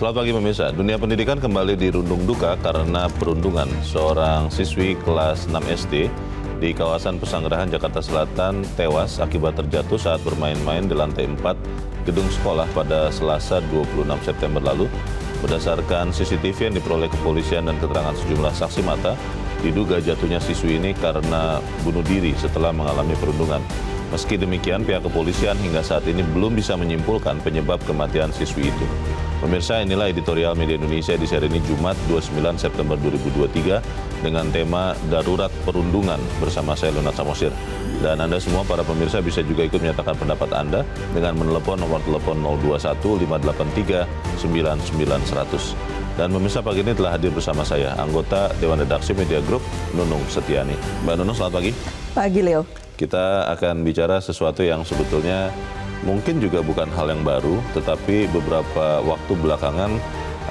Selamat pagi pemirsa. Dunia pendidikan kembali dirundung duka karena perundungan seorang siswi kelas 6 SD di kawasan Pesanggerahan, Jakarta Selatan tewas akibat terjatuh saat bermain-main di lantai 4 gedung sekolah pada Selasa 26 September lalu. Berdasarkan CCTV yang diperoleh kepolisian dan keterangan sejumlah saksi mata, diduga jatuhnya siswi ini karena bunuh diri setelah mengalami perundungan. Meski demikian, pihak kepolisian hingga saat ini belum bisa menyimpulkan penyebab kematian siswi itu. Pemirsa, inilah editorial Media Indonesia di seri ini Jumat 29 September 2023 dengan tema Darurat Perundungan bersama saya Leonard Samosir. Dan Anda semua para pemirsa bisa juga ikut menyatakan pendapat Anda dengan menelepon nomor telepon 021 583 99 100. Dan pemirsa, pagi ini telah hadir bersama saya anggota Dewan Redaksi Media Group Nunung Setiani. Mbak Nunung, selamat pagi. Pagi, Leo. Kita akan bicara sesuatu yang sebetulnya mungkin juga bukan hal yang baru, tetapi beberapa waktu belakangan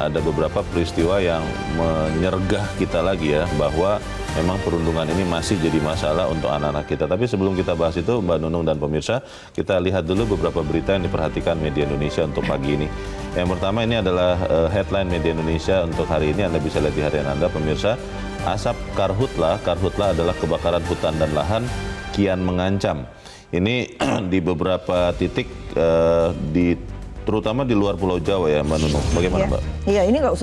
ada beberapa peristiwa yang menyergah kita lagi ya, bahwa memang perundungan ini masih jadi masalah untuk anak-anak kita. Tapi sebelum kita bahas itu, Mbak Nunung dan pemirsa, kita lihat dulu beberapa berita yang diperhatikan Media Indonesia untuk pagi ini. Yang pertama ini adalah headline Media Indonesia untuk hari ini, Anda bisa lihat di harian Anda pemirsa. Asap karhutla adalah kebakaran hutan dan lahan kian mengancam. Ini di beberapa titik, terutama di luar Pulau Jawa ya, Mbak Nunung. Bagaimana, Mbak? Iya, ini nggak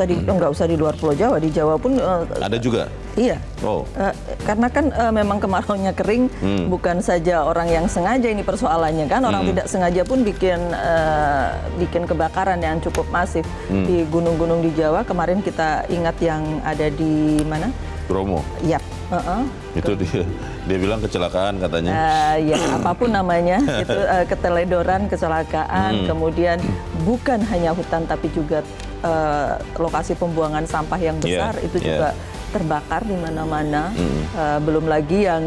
usah di luar Pulau Jawa, di Jawa pun ada juga. Iya. Oh. Karena kan memang kemaraunya kering, bukan saja orang yang sengaja ini persoalannya kan, orang tidak sengaja pun bikin kebakaran yang cukup masif di gunung-gunung di Jawa. Kemarin kita ingat yang ada di mana? Bromo. Iya. Itu dia bilang kecelakaan katanya. Ya apapun namanya, itu keteledoran, kecelakaan, kemudian bukan hanya hutan tapi juga lokasi pembuangan sampah yang besar itu juga terbakar di mana-mana. Belum lagi yang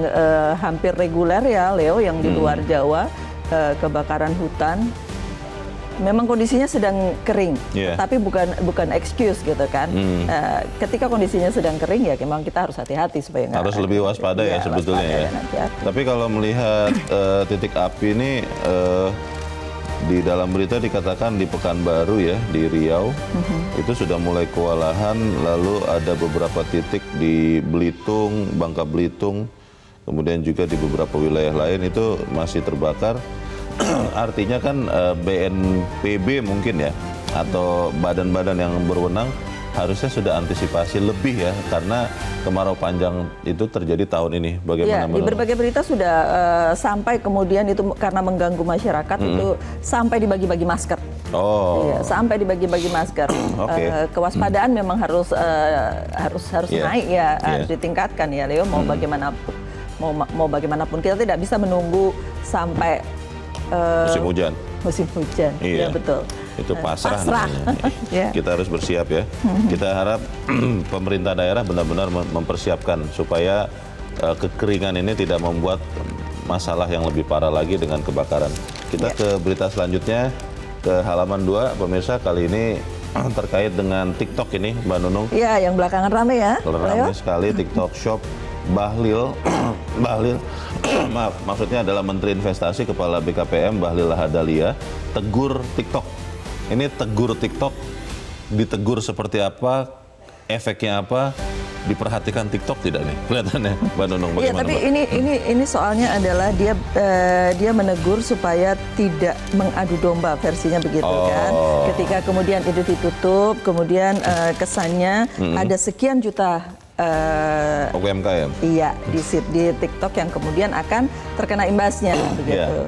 hampir reguler ya, Leo, yang di luar Jawa, kebakaran hutan. Memang kondisinya sedang kering, tapi bukan excuse gitu kan. Ketika kondisinya sedang kering ya memang kita harus hati-hati supaya harus lebih waspada ya sebetulnya ya. Tapi kalau melihat titik api ini di dalam berita dikatakan di Pekanbaru ya, di Riau itu sudah mulai kewalahan. Lalu ada beberapa titik di Belitung, Bangka Belitung, kemudian juga di beberapa wilayah lain itu masih terbakar. Artinya kan BNPB mungkin ya, atau badan-badan yang berwenang harusnya sudah antisipasi lebih ya, karena kemarau panjang itu terjadi tahun ini. Bagaimana? Ya, di berbagai berita sudah sampai kemudian itu karena mengganggu masyarakat itu sampai dibagi-bagi masker. Oh. Ya, sampai dibagi-bagi masker. Kewaspadaan memang harus naik ya, harus ditingkatkan ya, Leo. Mau bagaimanapun kita tidak bisa menunggu sampai musim hujan. Iya, ya, betul. Itu pasrah. Kita harus bersiap ya. Kita harap pemerintah daerah benar-benar mempersiapkan supaya kekeringan ini tidak membuat masalah yang lebih parah lagi dengan kebakaran. Kita ke berita selanjutnya, ke halaman 2, pemirsa. Kali ini terkait dengan TikTok ini, Mbak Nunung. Iya, yang belakangan rame ya. Rame sekali TikTok Shop. Bahlil, maaf, maksudnya adalah Menteri Investasi Kepala BKPM Bahlil Lahadalia tegur TikTok. Ini tegur TikTok, ditegur seperti apa, efeknya apa, diperhatikan TikTok tidak nih kelihatannya, Mbak Nunung? Bagaimana? Iya, tapi ini soalnya adalah dia menegur supaya tidak mengadu domba, versinya begitu kan. Ketika kemudian itu ditutup, kemudian kesannya ada sekian juta UMKM. Iya, di TikTok yang kemudian akan terkena imbasnya begitu.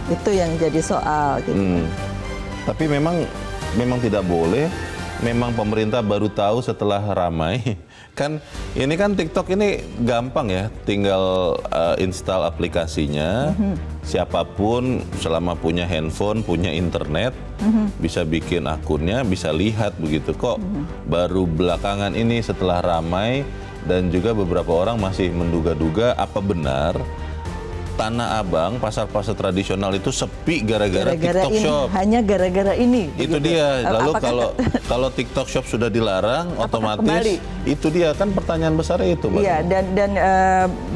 Itu yang jadi soal gitu. Tapi memang tidak boleh. Memang pemerintah baru tahu setelah ramai. Kan ini kan TikTok ini gampang ya, tinggal install aplikasinya. Siapapun selama punya handphone, punya internet, bisa bikin akunnya, bisa lihat begitu. Kok baru belakangan ini setelah ramai dan juga beberapa orang masih menduga-duga apa benar Tanah Abang, pasar-pasar tradisional itu sepi gara-gara TikTok ini, Shop. hanya gara-gara ini. Itu begitu. dia. Lalu Apakah kalau TikTok Shop sudah dilarang, otomatis kembali? Itu dia kan pertanyaan besarnya itu, Mbak. Iya, dan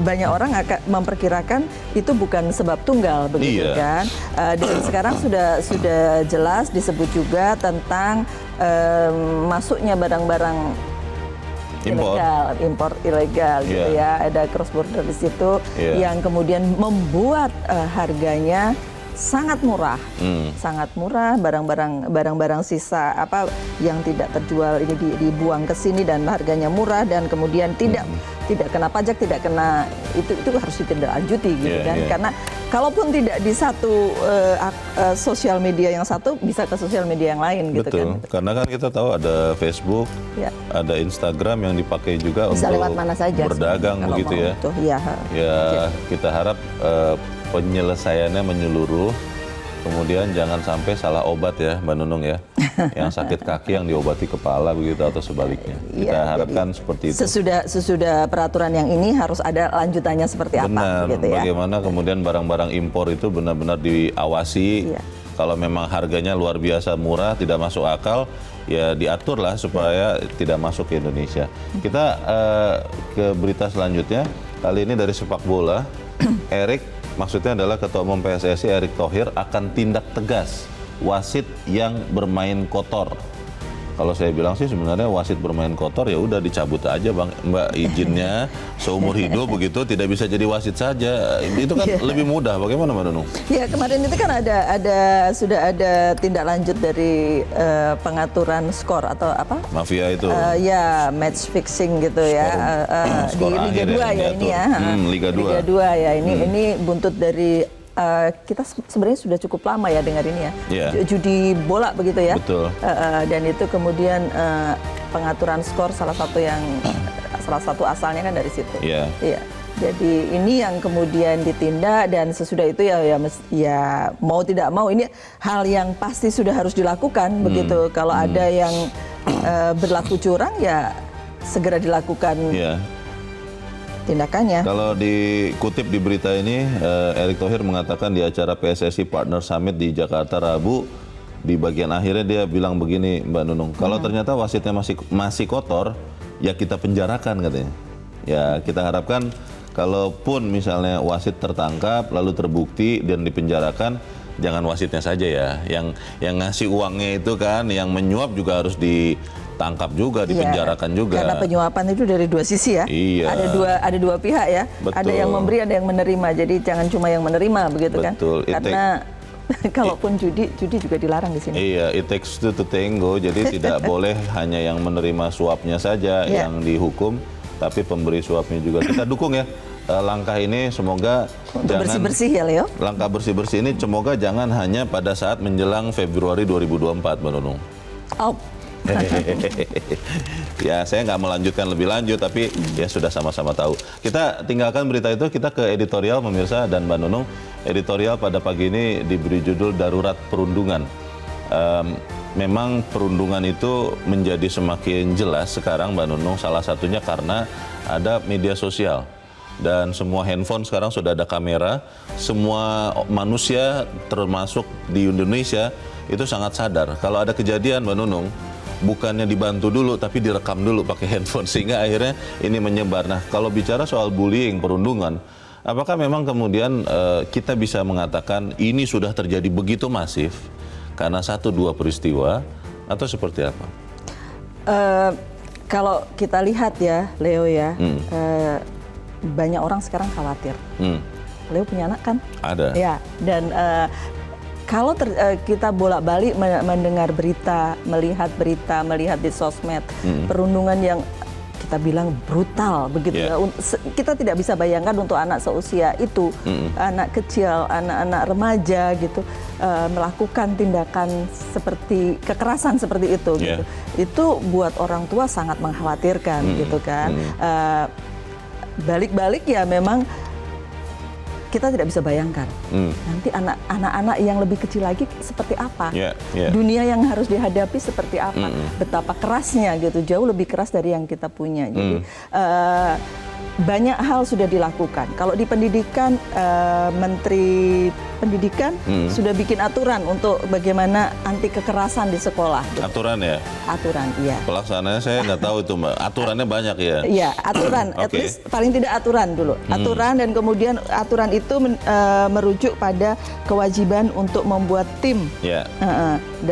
banyak orang akan memperkirakan itu bukan sebab tunggal, begitu Iya. kan? Dan sekarang sudah jelas disebut juga tentang masuknya barang-barang impor ilegal gitu ya, ada cross border di situ yang kemudian membuat harganya sangat murah, barang-barang sisa apa yang tidak terjual ini dibuang ke sini dan harganya murah dan kemudian tidak kena pajak, tidak kena itu harus ditindaklanjuti gitu kan, karena kalaupun tidak di satu sosial media yang satu bisa ke sosial media yang lain gitu kan. Karena kan kita tahu ada Facebook, ada Instagram yang dipakai juga bisa untuk lewat mana saja berdagang begitu ya. Kita harap penyelesaiannya menyeluruh. Kemudian jangan sampai salah obat ya, Mbak Nunung ya. Yang sakit kaki yang diobati kepala begitu atau sebaliknya. Kita harapkan seperti itu. Sesudah peraturan yang ini harus ada lanjutannya seperti apa gitu ya. Bagaimana kemudian barang-barang impor itu benar-benar diawasi. Kalau memang harganya luar biasa murah, tidak masuk akal, ya diaturlah supaya tidak masuk ke Indonesia. Kita ke berita selanjutnya. Kali ini dari sepak bola. Maksudnya adalah Ketua Umum PSSI Erick Thohir akan tindak tegas wasit yang bermain kotor. Kalau saya bilang sih sebenarnya wasit bermain kotor ya udah dicabut aja Mbak izinnya seumur hidup begitu, tidak bisa jadi wasit saja. Itu kan lebih mudah. Bagaimana Mbak Nunung? Ya kemarin itu kan sudah ada tindak lanjut dari pengaturan skor atau apa? Mafia itu. Ya match fixing gitu ya. Di Liga 2 ya ini ya. Liga 2. Liga 2 ya ini buntut dari kita sebenarnya sudah cukup lama ya dengar ini ya, judi bola begitu ya. Betul. Dan itu kemudian pengaturan skor salah satu asalnya kan dari situ. Iya. Jadi ini yang kemudian ditindak dan sesudah itu ya mau tidak mau ini hal yang pasti sudah harus dilakukan begitu. Kalau ada yang berlaku curang ya segera dilakukan. Tindakannya. Kalau dikutip di berita ini, Erick Thohir mengatakan di acara PSSI Partner Summit di Jakarta Rabu, di bagian akhirnya dia bilang begini, Mbak Nunung, kalau ternyata wasitnya masih kotor, ya kita penjarakan katanya. Ya kita harapkan kalaupun misalnya wasit tertangkap lalu terbukti dan dipenjarakan, jangan wasitnya saja ya, yang ngasih uangnya itu kan, yang menyuap juga harus ditangkap juga, dipenjarakan juga. Karena penyuapan itu dari dua sisi ya. Ada dua pihak ya. Betul. Ada yang memberi, ada yang menerima. Jadi jangan cuma yang menerima begitu kan. Karena kalaupun judi juga dilarang di sini. Iya, it takes two to tango. Jadi tidak boleh hanya yang menerima suapnya saja yang dihukum, tapi pemberi suapnya juga. Kita dukung ya. Langkah ini semoga untuk bersih-bersih ya Leo. Langkah bersih-bersih ini semoga jangan hanya pada saat menjelang Februari 2024 Mbak Nunung. Ya saya nggak melanjutkan lebih lanjut tapi ya sudah sama-sama tahu. Kita tinggalkan berita itu, kita ke editorial pemirsa dan Mbak Nunung. Editorial pada pagi ini diberi judul Darurat Perundungan. Memang perundungan itu menjadi semakin jelas sekarang Mbak Nunung, salah satunya karena ada media sosial. Dan semua handphone sekarang sudah ada kamera. Semua manusia termasuk di Indonesia itu sangat sadar kalau ada kejadian Mbak Nunung, bukannya dibantu dulu tapi direkam dulu pakai handphone sehingga akhirnya ini menyebar. Nah kalau bicara soal bullying, perundungan, apakah memang kemudian kita bisa mengatakan ini sudah terjadi begitu masif karena 1-2 peristiwa atau seperti apa? Kalau kita lihat ya Leo ya, banyak orang sekarang khawatir. Leo punya anak kan? Ada. Ya, dan kalau kita bolak-balik mendengar berita, melihat di sosmed, perundungan yang kita bilang brutal begitu ya. Kita tidak bisa bayangkan untuk anak seusia itu, anak kecil, anak-anak remaja gitu, melakukan tindakan seperti kekerasan seperti itu. Gitu. Itu buat orang tua sangat mengkhawatirkan gitu kan. Balik-balik ya memang kita tidak bisa bayangkan nanti anak-anak yang lebih kecil lagi seperti apa, dunia yang harus dihadapi seperti apa, betapa kerasnya gitu, jauh lebih keras dari yang kita punya. Jadi banyak hal sudah dilakukan. Kalau di pendidikan, Menteri Pendidikan sudah bikin aturan untuk bagaimana anti kekerasan di sekolah. Aturan ya? Aturan, iya. Pelaksanaannya saya nggak tahu itu, Mbak. Aturannya banyak ya? Iya, aturan. At least paling tidak aturan dulu. Aturan, dan kemudian aturan itu merujuk pada kewajiban untuk membuat tim. 6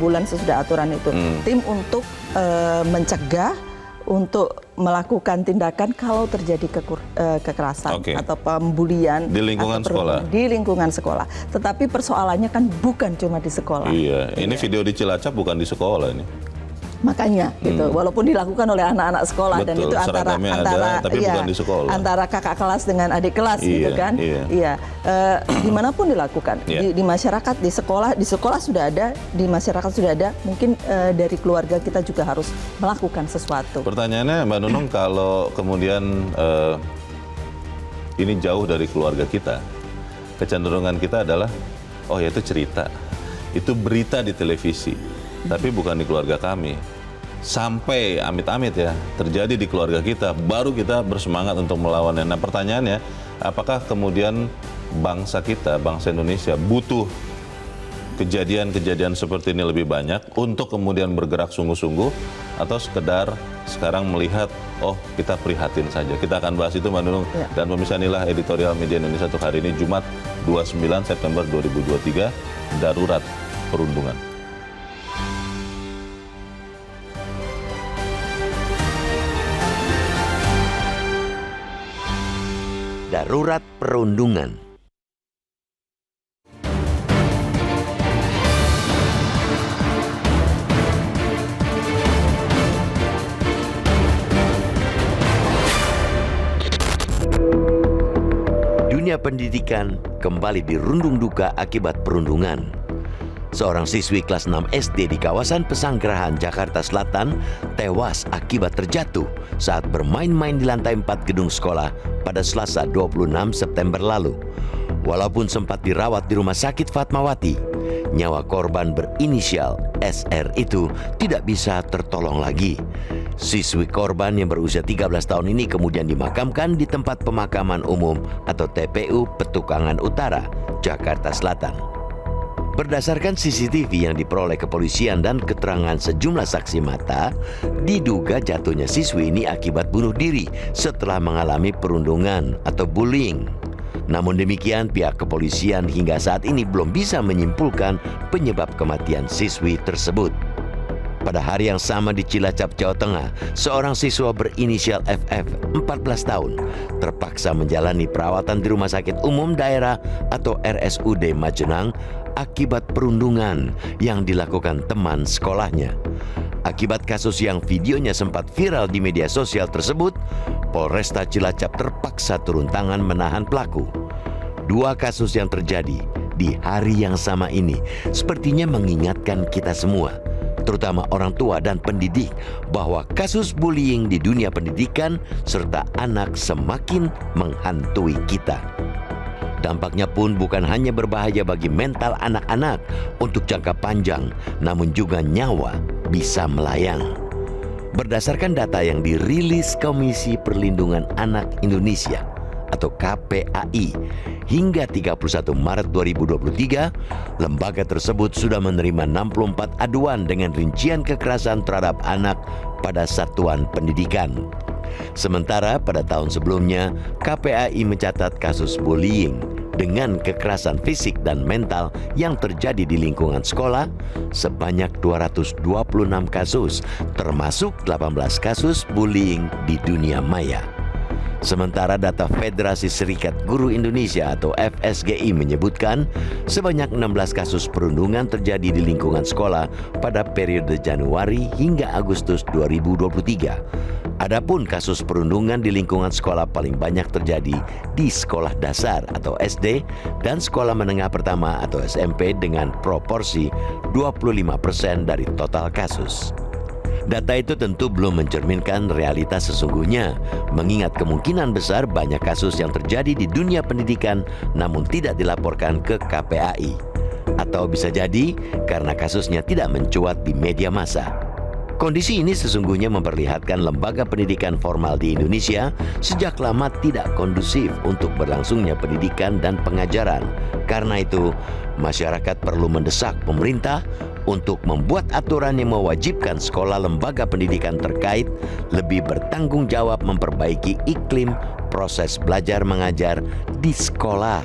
bulan sesudah aturan itu. Tim untuk mencegah, untuk melakukan tindakan kalau terjadi kekerasan atau pembulian di lingkungan sekolah. Di lingkungan sekolah. Tetapi persoalannya kan bukan cuma di sekolah. Iya, ini video di Cilacap bukan di sekolah ini. Makanya gitu, walaupun dilakukan oleh anak-anak sekolah. Betul, dan itu antara kakak kelas dengan adik kelas gitu kan. Iya. Dimanapun dilakukan, di masyarakat, di sekolah sudah ada, di masyarakat sudah ada. Mungkin dari keluarga kita juga harus melakukan sesuatu. Pertanyaannya, Mbak Nunung, kalau kemudian ini jauh dari keluarga kita, kecenderungan kita adalah, oh ya itu cerita, itu berita di televisi, tapi bukan di keluarga kami. Sampai amit-amit ya terjadi di keluarga kita, baru kita bersemangat untuk melawannya. Nah, pertanyaannya, apakah kemudian bangsa kita, bangsa Indonesia butuh kejadian-kejadian seperti ini lebih banyak untuk kemudian bergerak sungguh-sungguh, atau sekedar sekarang melihat, oh kita prihatin saja? Kita akan bahas itu, Mbak Nunung. Dan pemirsa, inilah editorial Media Indonesia untuk hari ini, Jumat 29 September 2023, Darurat Perundungan. Darurat Perundungan. Dunia pendidikan kembali dirundung duka akibat perundungan. Seorang siswi kelas 6 SD di kawasan Pesanggerahan, Jakarta Selatan tewas akibat terjatuh saat bermain-main di lantai 4 gedung sekolah pada Selasa 26 September lalu. Walaupun sempat dirawat di Rumah Sakit Fatmawati, nyawa korban berinisial SR itu tidak bisa tertolong lagi. Siswi korban yang berusia 13 tahun ini kemudian dimakamkan di tempat pemakaman umum atau TPU Petukangan Utara, Jakarta Selatan. Berdasarkan CCTV yang diperoleh kepolisian dan keterangan sejumlah saksi mata, diduga jatuhnya siswi ini akibat bunuh diri setelah mengalami perundungan atau bullying. Namun demikian, pihak kepolisian hingga saat ini belum bisa menyimpulkan penyebab kematian siswi tersebut. Pada hari yang sama di Cilacap, Jawa Tengah, seorang siswa berinisial FF, 14 tahun, terpaksa menjalani perawatan di Rumah Sakit Umum Daerah atau RSUD Majenang akibat perundungan yang dilakukan teman sekolahnya. Akibat kasus yang videonya sempat viral di media sosial tersebut, Polresta Cilacap terpaksa turun tangan menahan pelaku. Dua kasus yang terjadi di hari yang sama ini sepertinya mengingatkan kita semua, terutama orang tua dan pendidik, bahwa kasus bullying di dunia pendidikan serta anak semakin menghantui kita. Dampaknya pun bukan hanya berbahaya bagi mental anak-anak untuk jangka panjang, namun juga nyawa bisa melayang. Berdasarkan data yang dirilis Komisi Perlindungan Anak Indonesia atau KPAI, hingga 31 Maret 2023, lembaga tersebut sudah menerima 64 aduan dengan rincian kekerasan terhadap anak pada satuan pendidikan. Sementara pada tahun sebelumnya, KPAI mencatat kasus bullying dengan kekerasan fisik dan mental yang terjadi di lingkungan sekolah sebanyak 226 kasus, termasuk 18 kasus bullying di dunia maya. Sementara data Federasi Serikat Guru Indonesia atau FSGI menyebutkan sebanyak 16 kasus perundungan terjadi di lingkungan sekolah pada periode Januari hingga Agustus 2023. Adapun kasus perundungan di lingkungan sekolah paling banyak terjadi di sekolah dasar atau SD dan sekolah menengah pertama atau SMP dengan proporsi 25% dari total kasus. Data itu tentu belum mencerminkan realitas sesungguhnya, mengingat kemungkinan besar banyak kasus yang terjadi di dunia pendidikan namun tidak dilaporkan ke KPAI. Atau bisa jadi karena kasusnya tidak mencuat di media massa. Kondisi ini sesungguhnya memperlihatkan lembaga pendidikan formal di Indonesia sejak lama tidak kondusif untuk berlangsungnya pendidikan dan pengajaran. Karena itu, masyarakat perlu mendesak pemerintah untuk membuat aturan yang mewajibkan sekolah lembaga pendidikan terkait lebih bertanggung jawab memperbaiki iklim proses belajar mengajar di sekolah,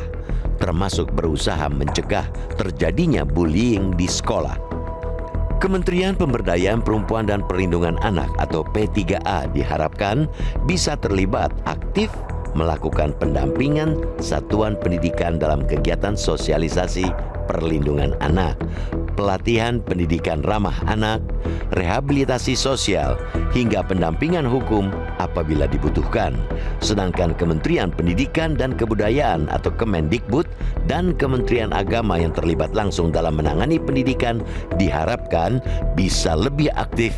termasuk berusaha mencegah terjadinya bullying di sekolah. Kementerian Pemberdayaan Perempuan dan Perlindungan Anak atau P3A diharapkan bisa terlibat aktif melakukan pendampingan satuan pendidikan dalam kegiatan sosialisasi perlindungan anak, pelatihan pendidikan ramah anak, rehabilitasi sosial, hingga pendampingan hukum apabila dibutuhkan. Sedangkan Kementerian Pendidikan dan Kebudayaan atau Kemendikbud dan Kementerian Agama yang terlibat langsung dalam menangani pendidikan diharapkan bisa lebih aktif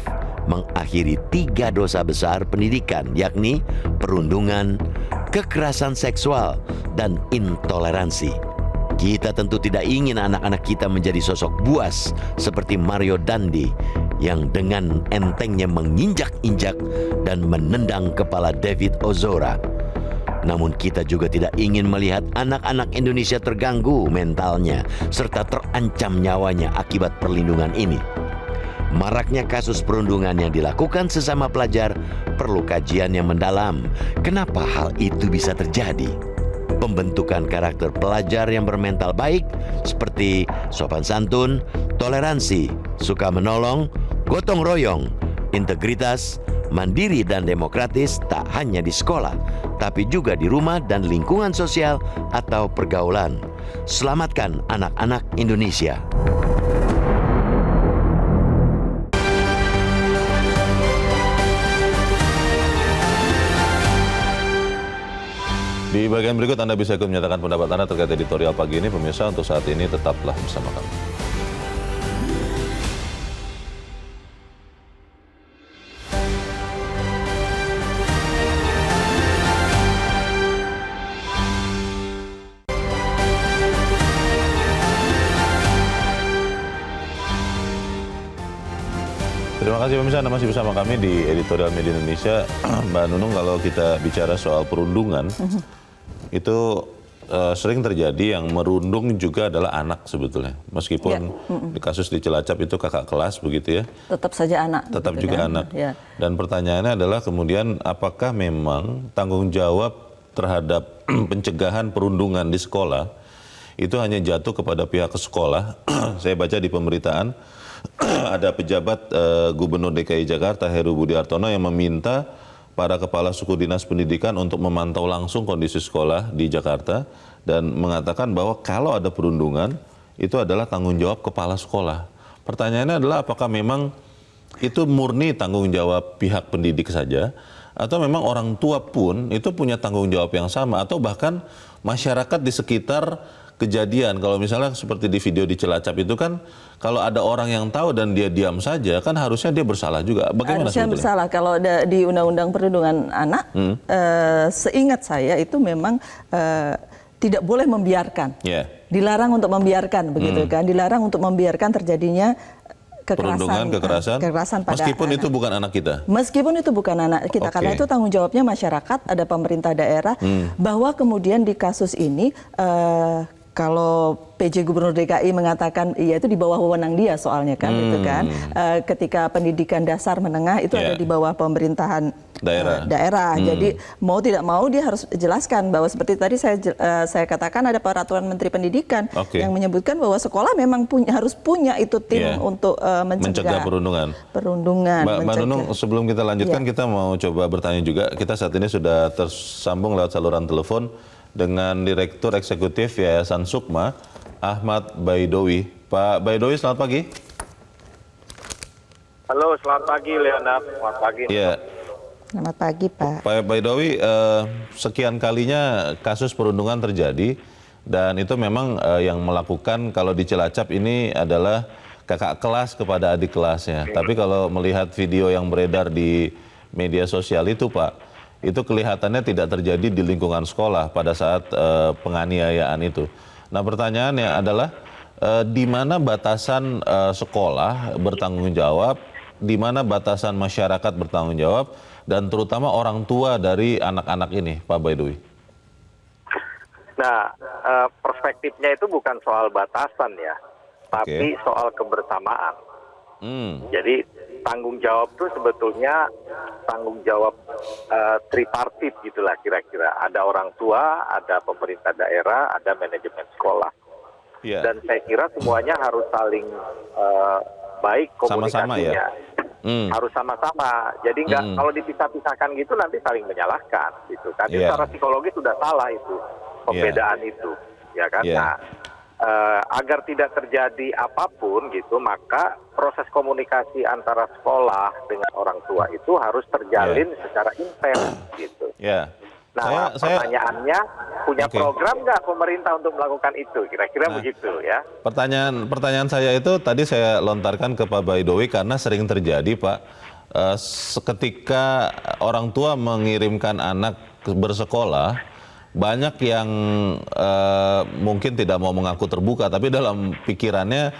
mengakhiri 3 dosa besar pendidikan, yakni perundungan, kekerasan seksual, dan intoleransi. Kita tentu tidak ingin anak-anak kita menjadi sosok buas seperti Mario Dandi yang dengan entengnya menginjak-injak dan menendang kepala David Ozora. Namun kita juga tidak ingin melihat anak-anak Indonesia terganggu mentalnya serta terancam nyawanya akibat perlindungan ini. Maraknya kasus perundungan yang dilakukan sesama pelajar perlu kajian yang mendalam. Kenapa hal itu bisa terjadi? Pembentukan karakter pelajar yang bermental baik seperti sopan santun, toleransi, suka menolong, gotong royong, integritas, mandiri dan demokratis tak hanya di sekolah, tapi juga di rumah dan lingkungan sosial atau pergaulan. Selamatkan anak-anak Indonesia. Di bagian berikut Anda bisa ikut menyatakan pendapat Anda terkait editorial pagi ini. Pemirsa, untuk saat ini tetaplah bersama kami. Terima kasih pemirsa, Anda masih bersama kami di Editorial Media Indonesia. Mbak Nunung, kalau kita bicara soal perundungan, itu sering terjadi yang merundung juga adalah anak sebetulnya. Meskipun di kasus di Cilacap itu kakak kelas begitu ya. Tetap saja anak. Tetap gitu juga kan? anak. Ya. Dan pertanyaannya adalah kemudian apakah memang tanggung jawab terhadap pencegahan perundungan di sekolah itu hanya jatuh kepada pihak sekolah. Saya baca di pemberitaan ada pejabat Gubernur DKI Jakarta Heru Budi Hartono yang meminta para kepala suku dinas pendidikan untuk memantau langsung kondisi sekolah di Jakarta dan mengatakan bahwa kalau ada perundungan itu adalah tanggung jawab kepala sekolah. Pertanyaannya adalah apakah memang itu murni tanggung jawab pihak pendidik saja atau memang orang tua pun itu punya tanggung jawab yang sama atau bahkan masyarakat di sekitar kejadian. Kalau misalnya seperti di video di Cilacap itu kan kalau ada orang yang tahu dan dia diam saja kan harusnya dia bersalah juga. Bagaimana harusnya sebetulnya? bersalah. Kalau di Undang-Undang Perlindungan Anak, seingat saya itu memang tidak boleh membiarkan. Yeah. Dilarang untuk membiarkan, begitu kan? Dilarang untuk membiarkan terjadinya Perundungan, kekerasan pada meskipun anak. itu bukan anak kita. Meskipun itu bukan anak kita, karena itu tanggung jawabnya masyarakat, ada pemerintah daerah, bahwa kemudian di kasus ini kalau PJ Gubernur DKI mengatakan ya itu di bawah wewenang dia soalnya kan, gitu kan. Ketika pendidikan dasar menengah itu ada di bawah pemerintahan daerah. Jadi mau tidak mau dia harus jelaskan bahwa seperti tadi saya katakan ada peraturan Menteri Pendidikan yang menyebutkan bahwa sekolah memang harus punya itu tim untuk mencegah perundungan. Mbak Nunung, sebelum kita lanjutkan kita mau coba bertanya juga. Kita saat ini sudah tersambung lewat saluran telepon dengan Direktur Eksekutif Yayasan Sukma, Ahmad Baidowi. Pak Baidowi, selamat pagi. Halo, selamat pagi Leonard. Selamat pagi. Ya. Selamat pagi, Pak. Pak Baidowi, sekian kalinya kasus perundungan terjadi dan itu memang yang melakukan kalau di Cilacap ini adalah kakak kelas kepada adik kelasnya. Tapi kalau melihat video yang beredar di media sosial itu, Pak, itu kelihatannya tidak terjadi di lingkungan sekolah pada saat penganiayaan itu. Nah, pertanyaannya adalah di mana batasan sekolah bertanggung jawab di mana batasan masyarakat bertanggung jawab dan terutama orang tua dari anak-anak ini, Pak Baidowi? Nah, perspektifnya itu bukan soal batasan ya, tapi soal kebersamaan. Jadi tanggung jawab itu sebetulnya tanggung jawab tripartit gitulah kira-kira. Ada orang tua, ada pemerintah daerah, ada manajemen sekolah. Dan saya kira semuanya harus saling baik komunikasinya. Sama-sama ya? Harus sama-sama. Jadi nggak kalau dipisah-pisahkan gitu nanti saling menyalahkan gitu kan. Itu secara psikologis sudah salah itu pembedaan itu, ya kan. Nah, agar tidak terjadi apapun gitu, maka proses komunikasi antara sekolah dengan orang tua itu harus terjalin secara intens gitu. Nah, pertanyaannya, punya program nggak pemerintah untuk melakukan itu? Kira-kira begitu ya. Pertanyaan saya itu tadi saya lontarkan ke Pak Baidowi karena sering terjadi, Pak. Ketika orang tua mengirimkan anak bersekolah, banyak yang mungkin tidak mau mengaku terbuka, tapi dalam pikirannya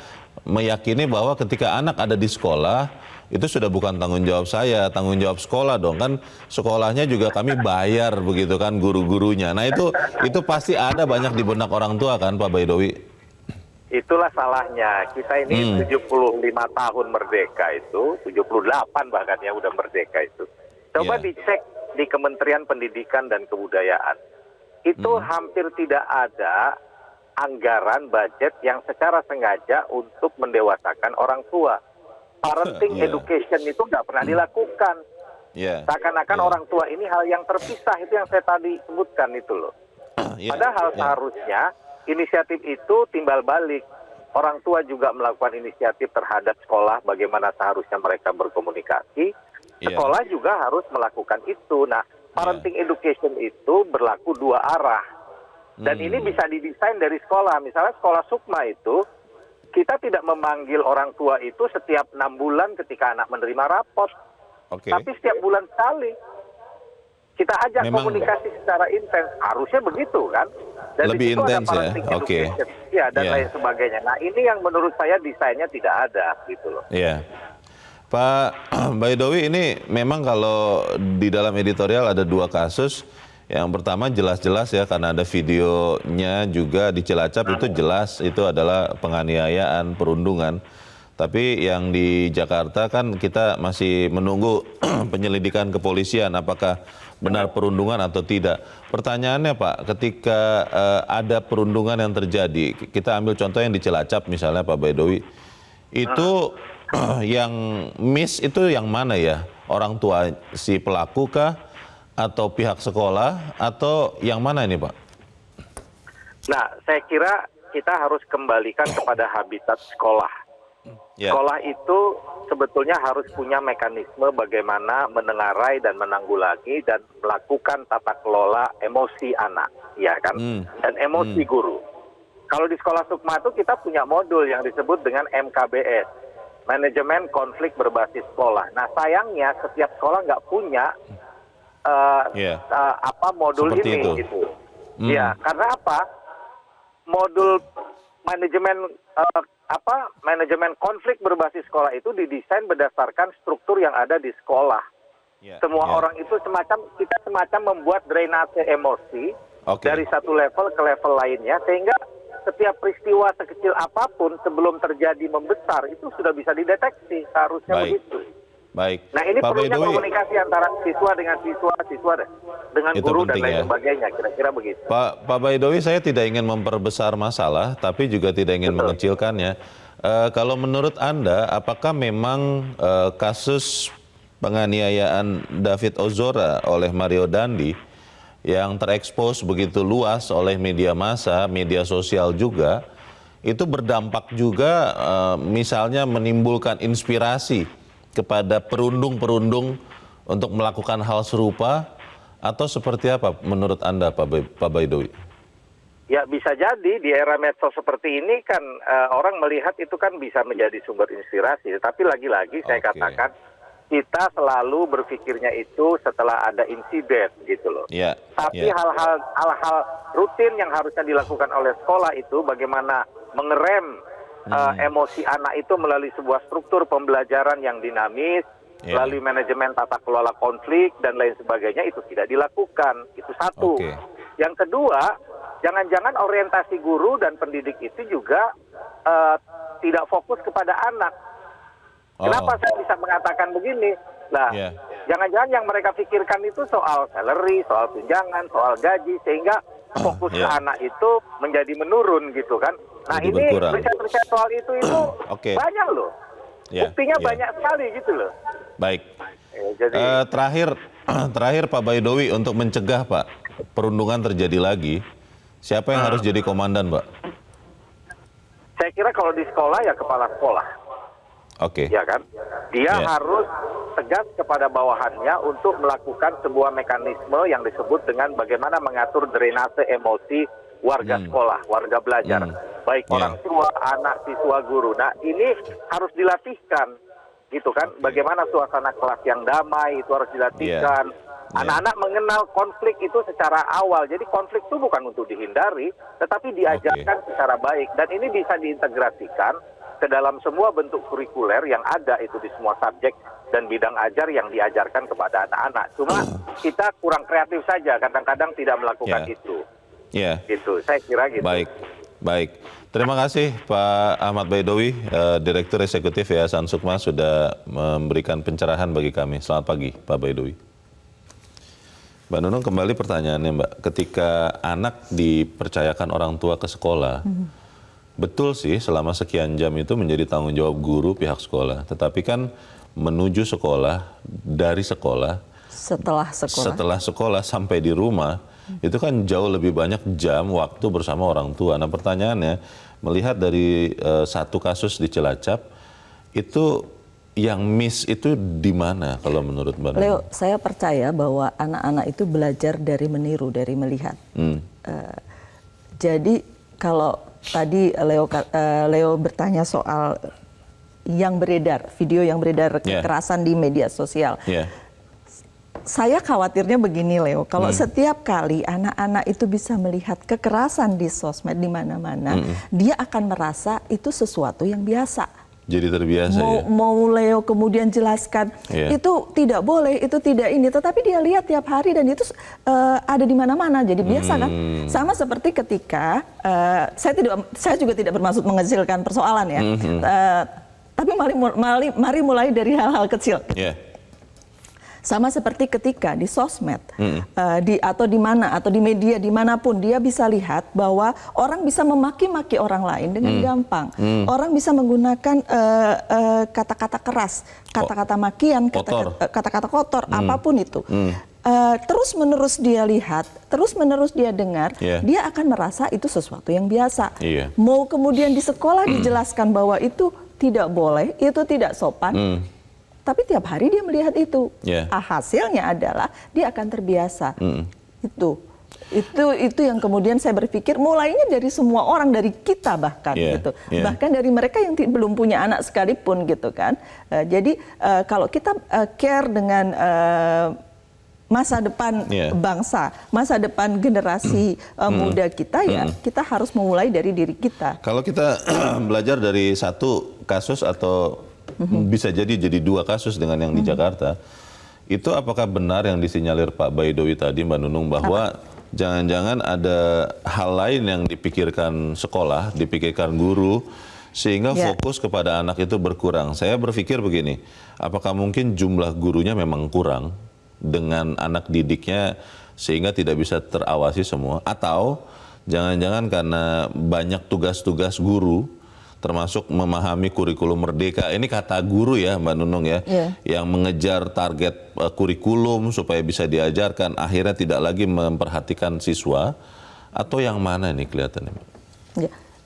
meyakini bahwa ketika anak ada di sekolah, itu sudah bukan tanggung jawab saya, tanggung jawab sekolah dong, kan sekolahnya juga kami bayar begitu kan, guru-gurunya. Nah itu pasti ada banyak di benak orang tua kan, Pak Baidowi? Itulah salahnya, kita ini 75 tahun merdeka itu, 78 bahkan ya udah merdeka itu. Coba dicek di Kementerian Pendidikan dan Kebudayaan. Itu hampir tidak ada anggaran budget yang secara sengaja untuk mendewasakan orang tua. Parenting education itu nggak pernah dilakukan. Seakan-akan orang tua ini hal yang terpisah, itu yang saya tadi sebutkan itu loh. Padahal seharusnya inisiatif itu timbal balik. Orang tua juga melakukan inisiatif terhadap sekolah, bagaimana seharusnya mereka berkomunikasi. Sekolah juga harus melakukan itu. Nah, parenting education itu berlaku dua arah. Dan ini bisa didesain dari sekolah. Misalnya sekolah Sukma itu, kita tidak memanggil orang tua itu setiap 6 bulan ketika anak menerima rapot. Tapi setiap bulan sekali. Kita ajak komunikasi secara intens. Harusnya begitu kan. Dan lebih intens ya? Dan lain sebagainya. Nah ini yang menurut saya desainnya tidak ada gitu loh. Pak Baidowi, ini memang kalau di dalam editorial ada 2 kasus. Yang pertama jelas-jelas ya, karena ada videonya juga di Cilacap, itu jelas itu adalah penganiayaan, perundungan. Tapi yang di Jakarta kan kita masih menunggu penyelidikan kepolisian apakah benar perundungan atau tidak. Pertanyaannya Pak, ketika ada perundungan yang terjadi, kita ambil contoh yang di Cilacap misalnya Pak Baidowi, itu yang miss itu yang mana ya? Orang tua si pelaku kah? Atau pihak sekolah, atau yang mana ini Pak? Nah, saya kira kita harus kembalikan kepada habitat sekolah. Sekolah itu sebetulnya harus punya mekanisme bagaimana menengarai dan menanggulangi dan melakukan tata kelola emosi anak, ya kan? Dan emosi guru. Kalau di sekolah Sukma itu kita punya modul yang disebut dengan MKBS, Manajemen Konflik Berbasis Sekolah. Nah, sayangnya setiap sekolah nggak punya modul seperti ini itu. gitu. Ya, karena apa? Modul manajemen manajemen konflik berbasis sekolah itu didesain berdasarkan struktur yang ada di sekolah. Semua orang itu semacam membuat drainase emosi dari satu level ke level lainnya, sehingga setiap peristiwa sekecil apapun sebelum terjadi membesar itu sudah bisa dideteksi, seharusnya begitu. Nah ini Pak perlunya Baidowi, komunikasi antara siswa dengan dengan guru dan lain sebagainya, kira-kira begitu. Pak Baidowi, saya tidak ingin memperbesar masalah, tapi juga tidak ingin mengecilkannya. Kalau menurut Anda, apakah memang kasus penganiayaan David Ozora oleh Mario Dandi yang terekspos begitu luas oleh media massa, media sosial juga, itu berdampak juga misalnya menimbulkan inspirasi kepada perundung-perundung untuk melakukan hal serupa, atau seperti apa menurut Anda Pak Baidowi? Ya bisa jadi di era medsos seperti ini kan orang melihat itu kan bisa menjadi sumber inspirasi. Tapi lagi-lagi saya katakan kita selalu berpikirnya itu setelah ada insiden gitu loh. Tapi hal-hal rutin yang harusnya dilakukan oleh sekolah itu bagaimana mengerem emosi anak itu melalui sebuah struktur pembelajaran yang dinamis, melalui manajemen tata kelola konflik dan lain sebagainya, itu tidak dilakukan. Itu satu. Yang kedua, jangan-jangan orientasi guru dan pendidik itu juga tidak fokus kepada anak. Kenapa saya bisa mengatakan begini? Nah, jangan-jangan yang mereka pikirkan itu soal salary, soal tunjangan, soal gaji, sehingga fokus ke anak itu menjadi menurun gitu kan. Nah, jadi ini berkurang. riset-riset soal itu banyak loh. Buktinya banyak sekali gitu loh. Baik. Jadi Terakhir Pak Baidowi, untuk mencegah Pak perundungan terjadi lagi, siapa yang harus jadi komandan, Pak? Saya kira kalau di sekolah ya kepala sekolah. Ya kan? Dia harus tegas kepada bawahannya untuk melakukan sebuah mekanisme yang disebut dengan bagaimana mengatur drainase emosi warga sekolah, warga belajar. Baik orang tua, anak, siswa, guru. Nah, ini harus dilatihkan. Gitu kan? Bagaimana suasana kelas yang damai itu harus dilatihkan. Anak-anak mengenal konflik itu secara awal. Jadi konflik itu bukan untuk dihindari, tetapi diajarkan secara baik. Dan ini bisa diintegrasikan ke dalam semua bentuk kurikuler yang ada itu di semua subjek dan bidang ajar yang diajarkan kepada anak-anak. Cuma kita kurang kreatif saja, kadang-kadang tidak melakukan itu. Gitu, saya kira gitu. Baik. Terima kasih Pak Ahmad Baidowi, Direktur Eksekutif Yayasan Sukma, sudah memberikan pencerahan bagi kami. Selamat pagi Pak Baidowi. Mbak Nunung, kembali pertanyaannya Mbak, ketika anak dipercayakan orang tua ke sekolah, betul sih selama sekian jam itu menjadi tanggung jawab guru pihak sekolah. Tetapi kan menuju sekolah, dari sekolah, setelah sekolah sampai di rumah, itu kan jauh lebih banyak jam waktu bersama orang tua. Nah pertanyaannya, melihat dari satu kasus di Cilacap, itu yang miss itu di mana kalau menurut Mbak Nunung? Leo, saya percaya bahwa anak-anak itu belajar dari meniru, dari melihat. Jadi kalau tadi Leo bertanya soal yang beredar, video yang beredar kekerasan di media sosial. Saya khawatirnya begini Leo, kalau setiap kali anak-anak itu bisa melihat kekerasan di sosmed di mana-mana, dia akan merasa itu sesuatu yang biasa. Jadi terbiasa mau Leo kemudian jelaskan, itu tidak boleh, itu tidak ini, tetapi dia lihat tiap hari dan itu ada di mana-mana, jadi biasa kan. Sama seperti ketika, saya juga tidak bermaksud mengecilkan persoalan ya, tapi mari mulai dari hal-hal kecil. Sama seperti ketika di sosmed, atau di mana, atau di media dimanapun, dia bisa lihat bahwa orang bisa memaki-maki orang lain dengan gampang. Orang bisa menggunakan kata-kata keras, kata-kata makian, kata-kata kotor, apapun itu. Terus-menerus dia lihat, terus-menerus dia dengar, dia akan merasa itu sesuatu yang biasa. Mau kemudian di sekolah dijelaskan bahwa itu tidak boleh, itu tidak sopan, tapi tiap hari dia melihat itu. Hasilnya adalah dia akan terbiasa. Itu yang kemudian saya berpikir mulainya dari semua orang, dari kita bahkan gitu. Bahkan dari mereka yang belum punya anak sekalipun gitu kan. Jadi kalau kita care dengan masa depan bangsa, masa depan generasi muda kita, ya kita harus memulai dari diri kita. Kalau kita belajar dari satu kasus atau bisa jadi dua kasus dengan yang di Jakarta, itu apakah benar yang disinyalir Pak Baidowi tadi, Mbak Nunung, bahwa jangan-jangan ada hal lain yang dipikirkan sekolah, dipikirkan guru, sehingga fokus kepada anak itu berkurang? Saya berpikir begini, apakah mungkin jumlah gurunya memang kurang dengan anak didiknya sehingga tidak bisa terawasi semua? Atau jangan-jangan karena banyak tugas-tugas guru, termasuk memahami kurikulum merdeka, ini kata guru ya Mbak Nunung ya, yang mengejar target kurikulum supaya bisa diajarkan, akhirnya tidak lagi memperhatikan siswa, atau yang mana nih kelihatannya?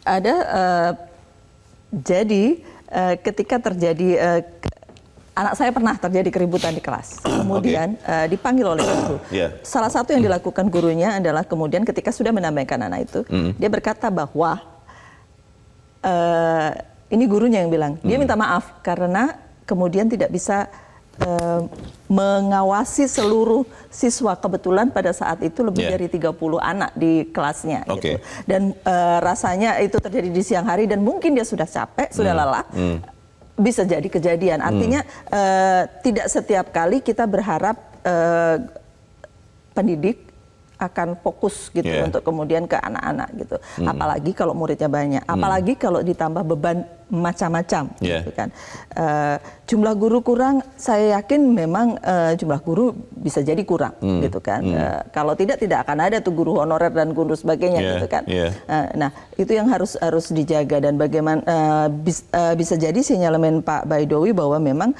Ada, jadi ketika terjadi, anak saya pernah terjadi keributan di kelas, kemudian dipanggil oleh guru. Salah satu yang dilakukan gurunya adalah kemudian ketika sudah menambahkan anak itu, dia berkata bahwa, ini gurunya yang bilang, dia minta maaf karena kemudian tidak bisa mengawasi seluruh siswa. Kebetulan pada saat itu lebih dari 30 anak di kelasnya. Gitu. Dan rasanya itu terjadi di siang hari dan mungkin dia sudah capek, sudah lelah. Bisa jadi kejadian. Artinya tidak setiap kali kita berharap pendidik akan fokus gitu untuk kemudian ke anak-anak gitu. Apalagi kalau muridnya banyak, apalagi kalau ditambah beban macam-macam gitu kan. Jumlah guru kurang, saya yakin memang jumlah guru bisa jadi kurang gitu kan. Kalau tidak akan ada tuh guru honorer dan guru sebagainya gitu kan. Nah, itu yang harus dijaga dan bagaimana bisa jadi sinyalemen Pak Baidowi bahwa memang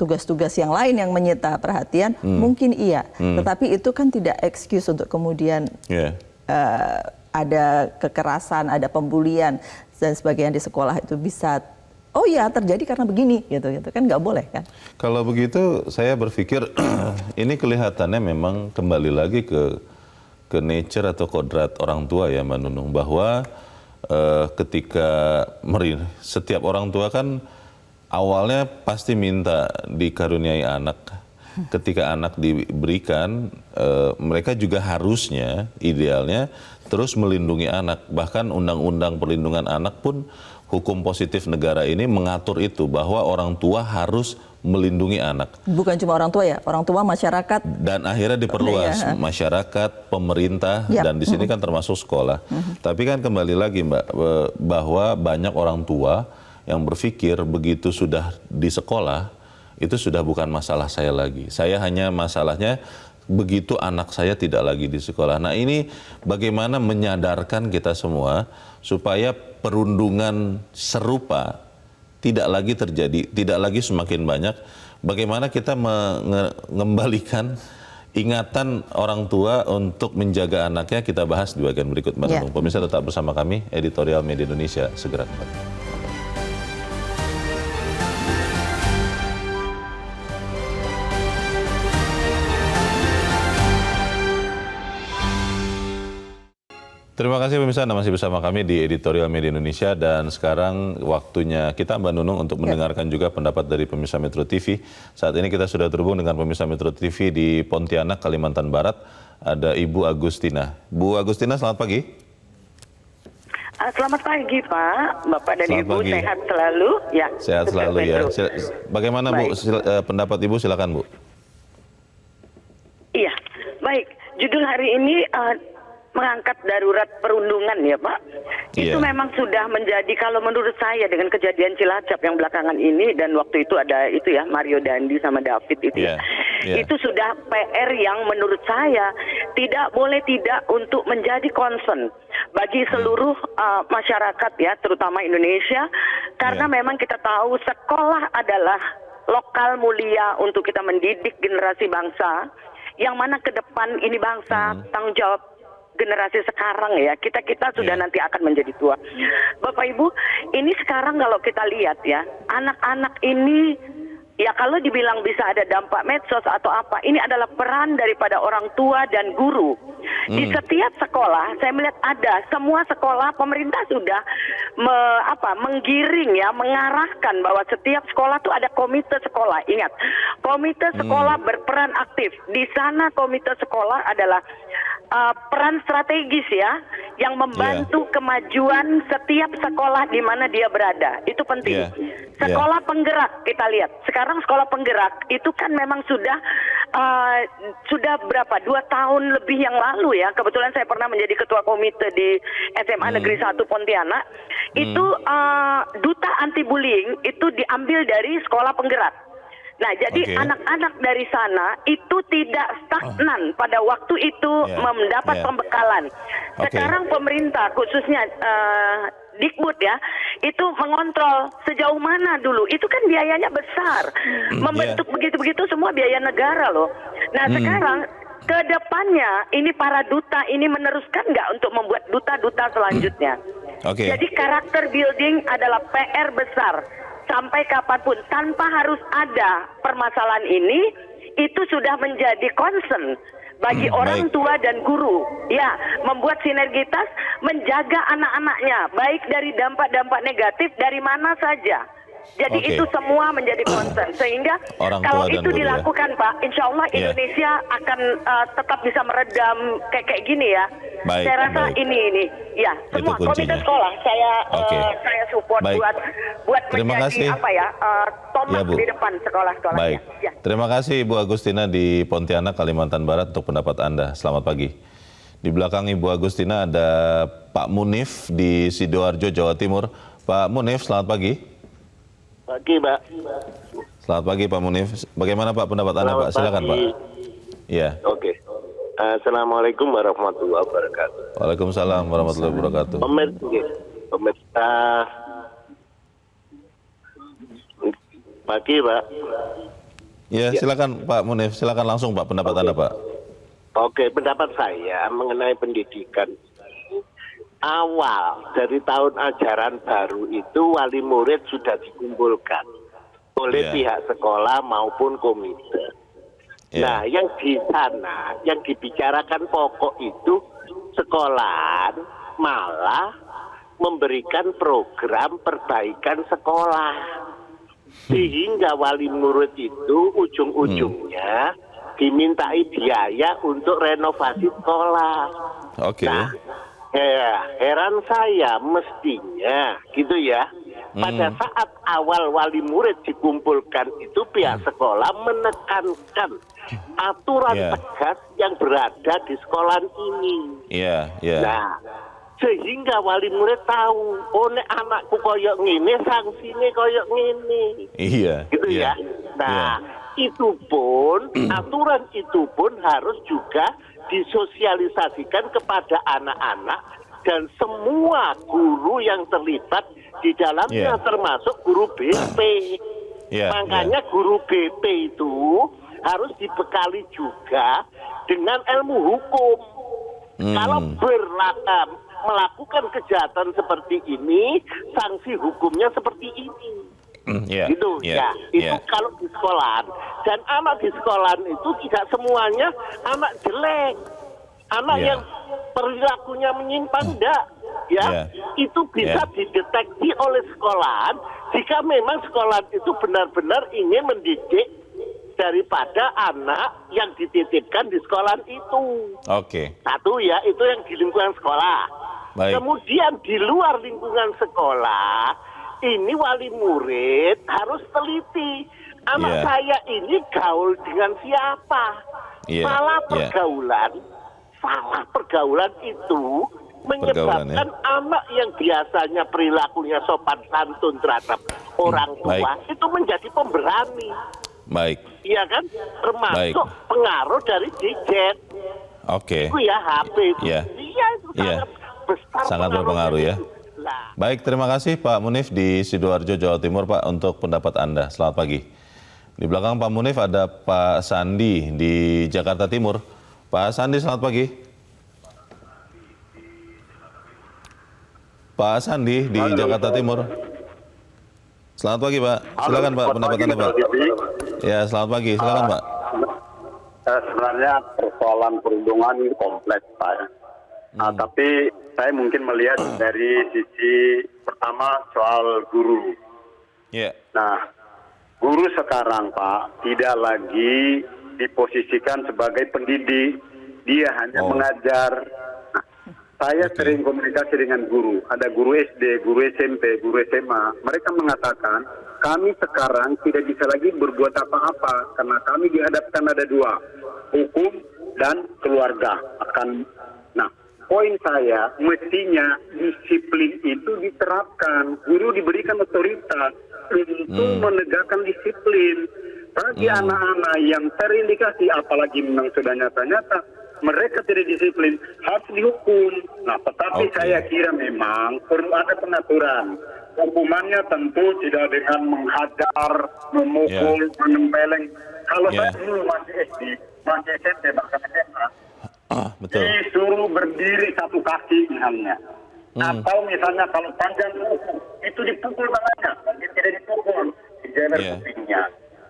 tugas-tugas yang lain yang menyita perhatian, mungkin iya. Tetapi itu kan tidak excuse untuk kemudian ada kekerasan, ada pembulian, dan sebagainya di sekolah itu bisa, oh ya terjadi karena begini, gitu kan nggak boleh kan. Kalau begitu saya berpikir ini kelihatannya memang kembali lagi ke nature atau kodrat orang tua ya Mbak Nunung, bahwa ketika setiap orang tua kan awalnya pasti minta dikaruniai anak. Ketika anak diberikan, mereka juga harusnya, idealnya, terus melindungi anak. Bahkan Undang-Undang Perlindungan Anak pun, hukum positif negara ini mengatur itu, bahwa orang tua harus melindungi anak. Bukan cuma orang tua ya, orang tua, masyarakat. Dan akhirnya diperluas, masyarakat, pemerintah, dan di sini kan termasuk sekolah. Tapi kan kembali lagi Mbak, bahwa banyak orang tua yang berpikir begitu sudah di sekolah, itu sudah bukan masalah saya lagi. Saya hanya masalahnya begitu anak saya tidak lagi di sekolah. Nah ini bagaimana menyadarkan kita semua supaya perundungan serupa tidak lagi terjadi, tidak lagi semakin banyak. Bagaimana kita mengembalikan ingatan orang tua untuk menjaga anaknya, kita bahas di bagian berikut. Mbak Nunung. Pemirsa tetap bersama kami, Editorial Media Indonesia segera kembali. Terima kasih pemirsa, Anda masih bersama kami di Editorial Media Indonesia, dan sekarang waktunya kita Mbak Nunung untuk mendengarkan juga pendapat dari pemirsa Metro TV. Saat ini kita sudah terhubung dengan pemirsa Metro TV di Pontianak, Kalimantan Barat. Ada Ibu Agustina. Bu Agustina, selamat pagi. Selamat pagi Pak, Bapak dan Selamat Ibu, pagi. sehat selalu ya. Sehat selalu ya. Bagaimana Bu, pendapat Ibu, silakan Bu. Iya, baik. Judul hari ini mengangkat darurat perundungan ya Pak. Itu memang sudah menjadi, kalau menurut saya dengan kejadian Cilacap yang belakangan ini, dan waktu itu ada itu ya Mario Dandi sama David itu itu sudah PR yang menurut saya tidak boleh tidak untuk menjadi concern bagi seluruh masyarakat ya, terutama Indonesia, karena memang kita tahu sekolah adalah lokal mulia untuk kita mendidik generasi bangsa, yang mana ke depan ini bangsa tanggung jawab generasi sekarang ya, kita sudah nanti akan menjadi tua. Bapak Ibu, ini sekarang kalau kita lihat ya, anak-anak ini ya kalau dibilang bisa ada dampak medsos atau apa, ini adalah peran daripada orang tua dan guru. Di setiap sekolah, saya melihat ada, semua sekolah pemerintah sudah menggiring ya, mengarahkan bahwa setiap sekolah itu ada komite sekolah. Ingat, komite sekolah berperan aktif. Di sana komite sekolah adalah peran strategis ya, yang membantu kemajuan setiap sekolah di mana dia berada. Itu penting. Sekolah penggerak, kita lihat. Sekarang sekolah penggerak itu kan memang sudah berapa? 2 tahun lebih yang lalu ya. Kebetulan saya pernah menjadi ketua komite di SMA Negeri 1 Pontianak. Itu duta anti bullying itu diambil dari sekolah penggerak. Nah, jadi anak-anak dari sana itu tidak stagnan pada waktu itu mendapat pembekalan. Sekarang pemerintah, khususnya Dikbud ya, itu mengontrol sejauh mana dulu. Itu kan biayanya besar. Membentuk begitu-begitu semua biaya negara loh. Nah, sekarang ke depannya ini para duta ini meneruskan nggak untuk membuat duta-duta selanjutnya. Jadi karakter building adalah PR besar. Sampai kapanpun, tanpa harus ada permasalahan ini, itu sudah menjadi concern bagi orang tua dan guru. Ya, membuat sinergitas, menjaga anak-anaknya, baik dari dampak-dampak negatif dari mana saja. Jadi itu semua menjadi concern, sehingga Orang kalau tua dan itu guru, dilakukan Pak, insya Allah Indonesia akan tetap bisa meredam kayak gini ya. Baik, Saya rasa baik. ini ya Itu semua komite kuncinya. sekolah saya Oke. saya support Baik. buat Terima menjadi kasih. apa ya tomat Ya, Bu. di depan sekolah-sekolahnya. Baik, Ya. terima kasih Ibu Agustina di Pontianak, Kalimantan Barat untuk pendapat Anda. Selamat pagi. Di belakang Ibu Agustina ada Pak Munif di Sidoarjo, Jawa Timur. Pak Munif, selamat pagi. Pagi, Pak. Selamat pagi Pak Munif. Bagaimana Pak pendapat Anda Pak? Selamat Silakan Pak. pagi. Iya. Oke. Assalamualaikum warahmatullahi wabarakatuh. Waalaikumsalam warahmatullahi wabarakatuh. Pemirsa, pagi, Pak. Ya, silakan Pak Munif. Silakan langsung Pak pendapat Anda Pak. Oke, pendapat saya mengenai pendidikan. Awal dari tahun ajaran baru itu wali murid sudah dikumpulkan oleh Iya. pihak sekolah maupun komite. Iya. Nah, yang di sana, yang dibicarakan pokok itu sekolah malah memberikan program perbaikan sekolah. Sehingga wali murid itu ujung-ujungnya dimintai biaya untuk renovasi sekolah. Oke. Nah, heran saya mestinya gitu ya. Pada saat awal wali murid dikumpulkan itu pihak sekolah menekankan aturan Iya. tegas yang berada di sekolah ini. Iya, iya. Nah, sehingga wali murid tahu, oh nek anakku koyok ngene, sanksine koyok ngene. Iya. Gitu iya. ya. Nah, itu pun aturan itu pun harus juga disosialisasikan kepada anak-anak dan semua guru yang terlibat di dalamnya, Iya. termasuk guru BP. Iya, Makanya guru BP itu harus dibekali juga dengan ilmu hukum. Kalau melakukan kejahatan seperti ini, sanksi hukumnya seperti ini. Iya. Gitu Iya. ya. Itu Iya. kalau di sekolahan. Dan anak di sekolahan itu tidak semuanya anak jelek. Anak Iya. yang perilakunya menyimpang enggak. Ya, Iya. itu bisa Iya. dideteksi oleh sekolahan jika memang sekolahan itu benar-benar ingin mendidik daripada anak yang dititipkan di sekolahan itu. Oke. Satu ya, itu yang di lingkungan sekolah. Baik. Kemudian di luar lingkungan sekolah, ini wali murid harus teliti. Anak Iya. saya ini gaul dengan siapa? Iya, Salah iya. pergaulan itu menyebabkan anak yang biasanya perilakunya sopan santun terhadap orang tua Baik. itu menjadi pemberani. Baik. Iya kan? Termasuk pengaruh dari gadget. Oke. Itu ya HP itu. Iya. Iya, itu Iya. sangat besar. Sangat berpengaruh ya. Nah, Baik, terima kasih Pak Munif di Sidoarjo, Jawa Timur Pak untuk pendapat Anda. Selamat pagi. Di belakang Pak Munif ada Pak Sandi di Jakarta Timur. Pak Sandi, selamat pagi. Pak Sandi di Jakarta Timur. Selamat pagi Pak. Silakan Pak pendapat Anda Pak. Ya, selamat pagi. Silakan Pak. Sebenarnya persoalan perundungan ini kompleks Pak. Tapi saya mungkin melihat dari sisi pertama soal guru. Ya. Nah, guru sekarang Pak tidak lagi diposisikan sebagai pendidik, dia hanya mengajar. Nah, saya sering komunikasi dengan guru, ada guru SD, guru SMP, guru SMA. Mereka mengatakan kami sekarang tidak bisa lagi berbuat apa-apa karena kami dihadapkan ada dua, hukum dan keluarga. Nah, poin saya mestinya disiplin itu diterapkan. Guru diberikan otoritas untuk menegakkan disiplin. Bagi anak-anak yang terindikasi, apalagi memang sudah nyata-nyata, mereka tidak disiplin, harus dihukum. Nah, tetapi saya kira memang perlu ada pengaturan. Hukumannya tentu tidak dengan menghajar, memukul, menempeleng. Kalau saya dulu masih SD, masih SMP, bahkan SMA, Betul. disuruh berdiri satu kaki misalnya. Atau misalnya kalau panjang kuku, itu dipukul tangannya, mungkin tidak dipukul, dijewer kupingnya.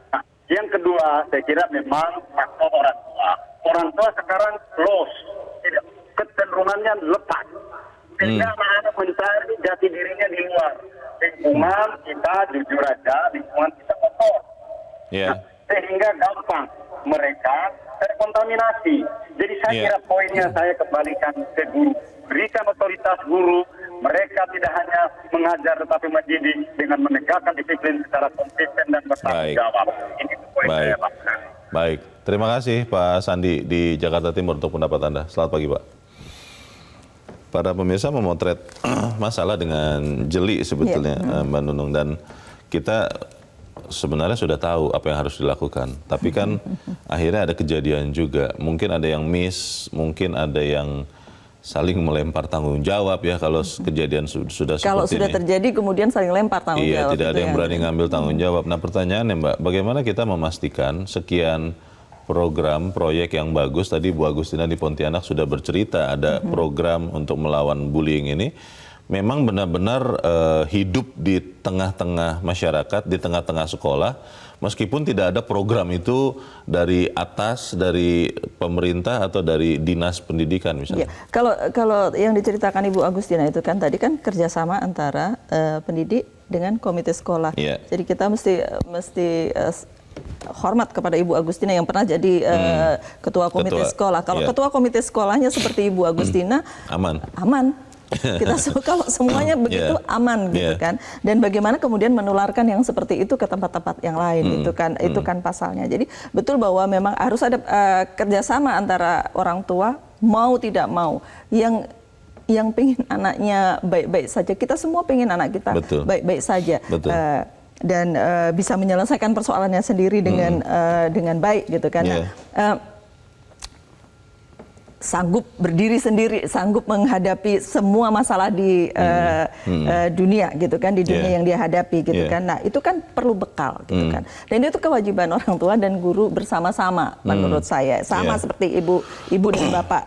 Nah, yang kedua, saya kira memang faktor orang tua. Orang tua sekarang lost, tidak, kecenderungannya lepas. Sehingga anak-anak mencari jati dirinya di luar. lingkungan kita jujur aja, lingkungan kita kotor. Ya. Sehingga gampang mereka terkontaminasi. Jadi saya kira poinnya saya kembalikan ke guru. Berikan otoritas guru. Mereka tidak hanya mengajar tetapi mendidik dengan menegakkan disiplin secara konsisten dan bertanggung jawab. Ini poin saya, Pak. Baik, terima kasih Pak Sandi di Jakarta Timur untuk pendapat Anda. Selamat pagi, Pak. Para pemirsa memotret masalah dengan jeli sebetulnya, Mbak Nunung, dan kita sebenarnya sudah tahu apa yang harus dilakukan. Tapi kan akhirnya ada kejadian juga. Mungkin ada yang miss, mungkin ada yang saling melempar tanggung jawab ya kalau kejadian sudah seperti ini. Kalau sudah terjadi kemudian saling lempar tanggung jawab. Iya, tidak ada yang berani ngambil tanggung jawab. Nah pertanyaannya Mbak, bagaimana kita memastikan sekian program, proyek yang bagus, tadi Bu Agustina di Pontianak sudah bercerita ada program untuk melawan bullying ini, memang benar-benar hidup di tengah-tengah masyarakat, di tengah-tengah sekolah, meskipun tidak ada program itu dari atas, dari pemerintah atau dari dinas pendidikan misalnya. Ya, kalau yang diceritakan Ibu Agustina itu kan tadi kan kerjasama antara pendidik dengan komite sekolah. Ya. Jadi kita mesti hormat kepada Ibu Agustina yang pernah jadi ketua komite sekolah. Kalau ketua komite sekolahnya seperti Ibu Agustina, aman. Kita kalau semuanya begitu aman gitu kan. Dan bagaimana kemudian menularkan yang seperti itu ke tempat-tempat yang lain itu kan pasalnya. Jadi betul bahwa memang harus ada kerjasama antara orang tua mau tidak mau. Yang pengen anaknya baik-baik saja. Kita semua pengen anak kita baik-baik saja. Dan bisa menyelesaikan persoalannya sendiri dengan baik gitu kan. Sanggup berdiri sendiri, sanggup menghadapi semua masalah di dunia gitu kan, di dunia yang dia hadapi gitu kan. Nah itu kan perlu bekal gitu kan. Dan itu kewajiban orang tua dan guru bersama-sama menurut saya. Sama seperti ibu dan bapak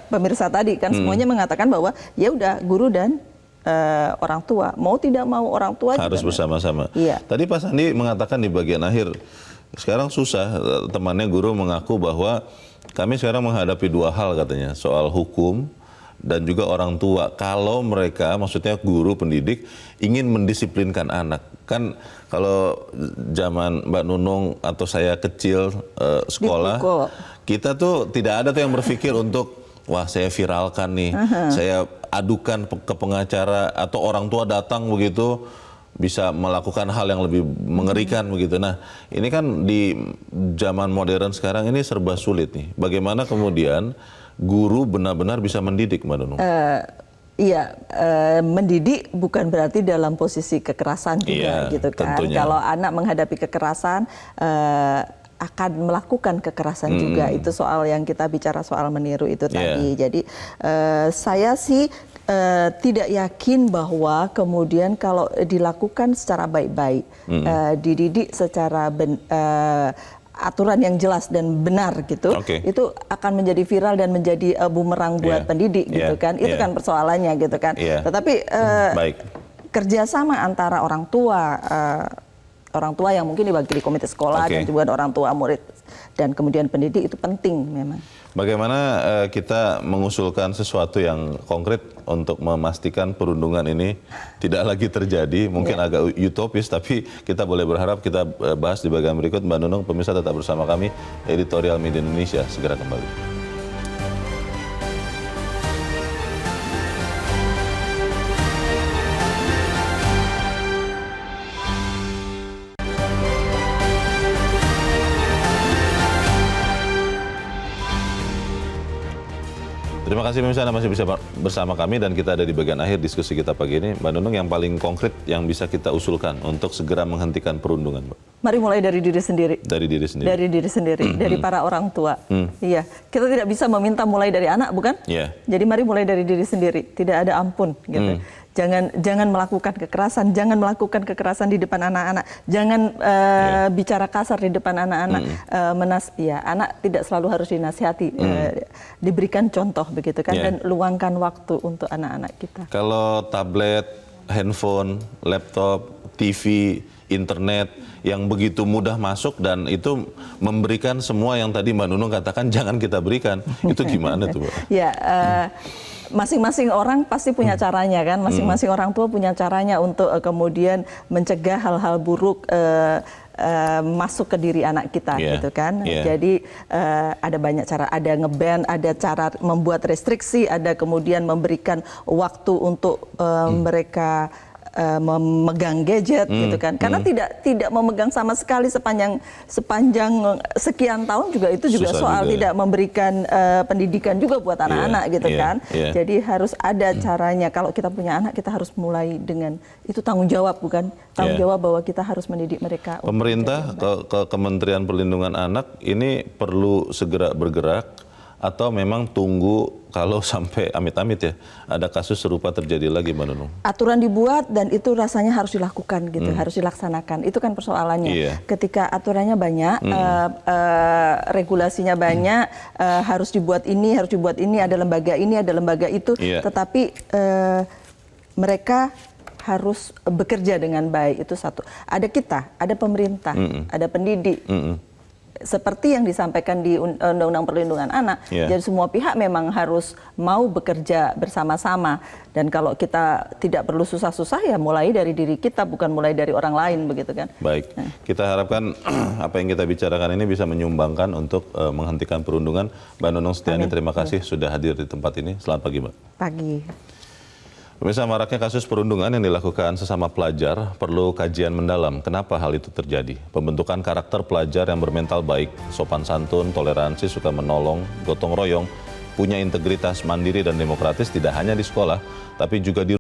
pemirsa tadi kan semuanya mengatakan bahwa ya udah guru dan orang tua mau tidak mau orang tua harus bersama-sama. Tadi Pak Sandi mengatakan di bagian akhir sekarang susah, temannya guru mengaku bahwa kami sekarang menghadapi dua hal katanya, soal hukum dan juga orang tua. Kalau mereka, maksudnya guru pendidik, ingin mendisiplinkan anak. Kan kalau zaman Mbak Nunung atau saya kecil sekolah, kita tuh tidak ada tuh yang berpikir untuk, wah saya viralkan nih, saya adukan ke pengacara atau orang tua datang begitu, bisa melakukan hal yang lebih mengerikan begitu. Nah, ini kan di zaman modern sekarang ini serba sulit nih. Bagaimana kemudian guru benar-benar bisa mendidik, Mbak Nunung? Iya, mendidik bukan berarti dalam posisi kekerasan juga gitu kan. Tentunya. Kalau anak menghadapi kekerasan akan melakukan kekerasan juga. Itu soal yang kita bicara soal meniru itu tadi. Jadi saya sih tidak yakin bahwa kemudian kalau dilakukan secara baik-baik, dididik secara aturan yang jelas dan benar gitu, itu akan menjadi viral dan menjadi bumerang buat pendidik gitu kan. Itu kan persoalannya gitu kan. Tetapi kerjasama antara orang tua yang mungkin diwakili komite sekolah dan juga orang tua murid dan kemudian pendidik itu penting memang. Bagaimana kita mengusulkan sesuatu yang konkret untuk memastikan perundungan ini tidak lagi terjadi, mungkin agak utopis, tapi kita boleh berharap. Kita bahas di bagian berikut. Mbak Nunung, pemirsa tetap bersama kami, Editorial Media Indonesia segera kembali. Terima kasih pemirsa, Anda masih bisa bersama kami dan kita ada di bagian akhir diskusi kita pagi ini. Mbak Nunung, yang paling konkret yang bisa kita usulkan untuk segera menghentikan perundungan, Mbak? Mari mulai dari diri sendiri. Dari diri sendiri. Dari diri sendiri, dari para orang tua. Iya, kita tidak bisa meminta mulai dari anak, bukan? Jadi mari mulai dari diri sendiri. Tidak ada ampun, gitu. Jangan melakukan kekerasan, jangan melakukan kekerasan di depan anak-anak, jangan bicara kasar di depan anak-anak. Anak tidak selalu harus dinasihati, diberikan contoh begitu kan, dan luangkan waktu untuk anak-anak kita. Kalau tablet, handphone, laptop, TV, internet yang begitu mudah masuk dan itu memberikan semua yang tadi Mbak Nunung katakan jangan kita berikan, itu gimana tuh, Mbak? masing-masing orang pasti punya caranya kan, masing-masing orang tua punya caranya untuk kemudian mencegah hal-hal buruk masuk ke diri anak kita gitu kan. Jadi ada banyak cara, ada nge-ban, ada cara membuat restriksi, ada kemudian memberikan waktu untuk mereka memegang gadget gitu kan, karena tidak memegang sama sekali sepanjang sekian tahun juga itu juga susah soal juga, tidak memberikan pendidikan juga buat anak-anak gitu kan. Jadi harus ada caranya. Kalau kita punya anak kita harus mulai dengan itu tanggung jawab, bukan tanggung jawab bahwa kita harus mendidik mereka. Pemerintah ke Kementerian Perlindungan Anak ini perlu segera bergerak atau memang tunggu kalau sampai amit-amit ya ada kasus serupa terjadi lagi, Mbak Nunung? Aturan dibuat dan itu rasanya harus dilakukan gitu, harus dilaksanakan. Itu kan persoalannya. Ketika aturannya banyak, regulasinya banyak, harus dibuat ini, ada lembaga itu, tetapi mereka harus bekerja dengan baik, itu satu. Ada kita, ada pemerintah, ada pendidik. Seperti yang disampaikan di Undang-Undang Perlindungan Anak, jadi semua pihak memang harus mau bekerja bersama-sama. Dan kalau kita tidak perlu susah-susah ya mulai dari diri kita, bukan mulai dari orang lain begitu kan. Baik, kita harapkan apa yang kita bicarakan ini bisa menyumbangkan untuk menghentikan perundungan. Mbak Nunung Setiani, terima kasih sudah hadir di tempat ini. Selamat pagi, Mbak. Pagi. Pemirsa, maraknya kasus perundungan yang dilakukan sesama pelajar perlu kajian mendalam. Kenapa hal itu terjadi? Pembentukan karakter pelajar yang bermental baik, sopan santun, toleransi, suka menolong, gotong royong, punya integritas, mandiri dan demokratis tidak hanya di sekolah, tapi juga di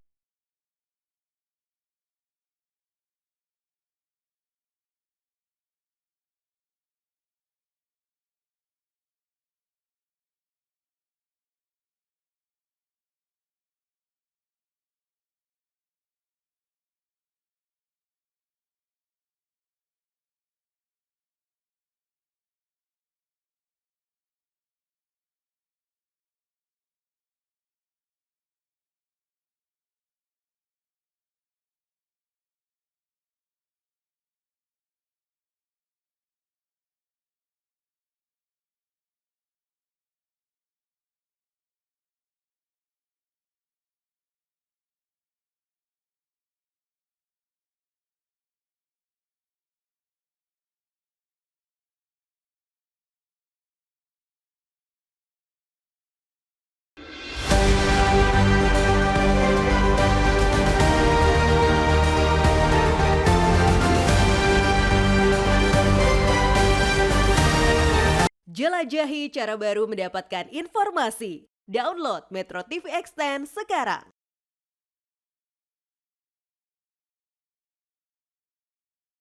Jelajahi cara baru mendapatkan informasi. Download Metro TV Extend sekarang.